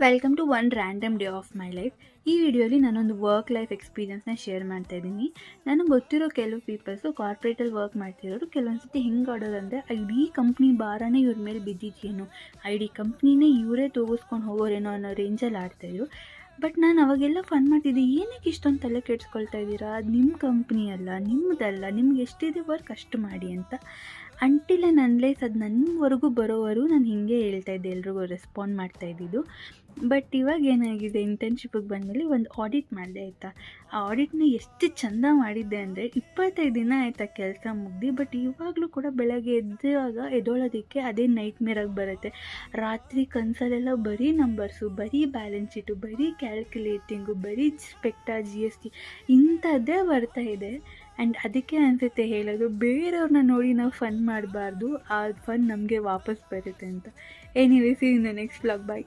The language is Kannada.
Welcome to one random day of my life. ಈ ವಿಡಿಯೋಲಿ ನಾನೊಂದು ವರ್ಕ್ ಲೈಫ್ ಎಕ್ಸ್ಪೀರಿಯನ್ಸ್ನ ಶೇರ್ ಮಾಡ್ತಾ ಇದ್ದೀನಿ. ನನಗೆ ಗೊತ್ತಿರೋ ಕೆಲವು ಪೀಪಲ್ಸು ಕಾರ್ಪೊರೇಟಲ್ಲಿ ವರ್ಕ್ ಮಾಡ್ತಿರೋರು ಕೆಲವೊಂದು ಸತಿ ಹಿಂಗೆ ಆಡೋದಂದರೆ ಇಡೀ ಕಂಪ್ನಿ ಭಾರನೇ ಇವ್ರ ಮೇಲೆ ಬಿದ್ದಿದೆಯೇನೋ, ಇಡೀ ಕಂಪ್ನಿನೇ ಇವರೇ ತೂಗಿಸ್ಕೊಂಡು ಹೋಗೋರೇನೋ ಅನ್ನೋ ರೇಂಜಲ್ಲಿ ಆಡ್ತಾಯಿದ್ರು. ಬಟ್ ನಾನು ಅವಾಗೆಲ್ಲ ಫನ್ ಮಾಡ್ತಿದ್ದೆ, ಏನಕ್ಕೆ ಇಷ್ಟೊಂದು ತಲೆ ಕೆಡಿಸ್ಕೊಳ್ತಾ ಇದ್ದೀರಾ, ಅದು ನಿಮ್ಮ ಕಂಪ್ನಿ ಅಲ್ಲ, ನಿಮ್ಮದಲ್ಲ, ನಿಮ್ಗೆ ಎಷ್ಟಿದೆ ವರ್ಕ್ ಅಷ್ಟು ಮಾಡಿ ಅಂತ. ಅಂಟಿಲ್ ಆ್ಯಂಡ್ ಅನ್ಲೆಸ್ ಅದು ನನ್ನವರೆಗೂ ಬರೋವರು ನಾನು ಹೀಗೆ ಹೇಳ್ತಾಯಿದ್ದೆ, ಎಲ್ರಿಗೂ ರೆಸ್ಪಾಂಡ್ ಮಾಡ್ತಾಯಿದ್ದಿದ್ದು. ಬಟ್ ಇವಾಗ ಏನಾಗಿದೆ, ಇಂಟರ್ನ್ಶಿಪ್ಪಿಗೆ ಬಂದಮೇಲೆ ಒಂದು ಆಡಿಟ್ ಮಾಡಿದೆ ಆಯಿತಾ. ಆ ಆಡಿಟ್ನ ಎಷ್ಟು ಚೆಂದ ಮಾಡಿದ್ದೆ ಅಂದರೆ 25 ದಿನ ಆಯಿತಾ ಕೆಲಸ ಮುಗ್ದು. ಬಟ್ ಇವಾಗಲೂ ಕೂಡ ಬೆಳಗ್ಗೆ ಎದ್ದೋಳೋದಕ್ಕೆ ಅದೇ ನೈಟ್ ಮೇರಾಗಿ ಬರುತ್ತೆ. ರಾತ್ರಿ ಕನಸಲ್ಲೆಲ್ಲ ಬರೀ ನಂಬರ್ಸು, ಬರೀ ಬ್ಯಾಲೆನ್ಸ್ ಶೀಟು, ಬರೀ ಕ್ಯಾಲ್ಕುಲೇಟಿಂಗು, ಬರೀ ಸ್ಪೆಕ್ಟಾ GST ಇಂಥದ್ದೇ ಬರ್ತಾಯಿದೆ. ಆ್ಯಂಡ್ ಅದಕ್ಕೆ ಅನಿಸುತ್ತೆ ಹೇಳೋದು, ಬೇರೆಯವ್ರನ್ನ ನೋಡಿ ನಾವು ಫನ್ ಮಾಡಬಾರ್ದು, ಆ ಫನ್ ನಮಗೆ ವಾಪಸ್ ಬರುತ್ತೆ ಅಂತ. Anyways in the next vlog. Bye.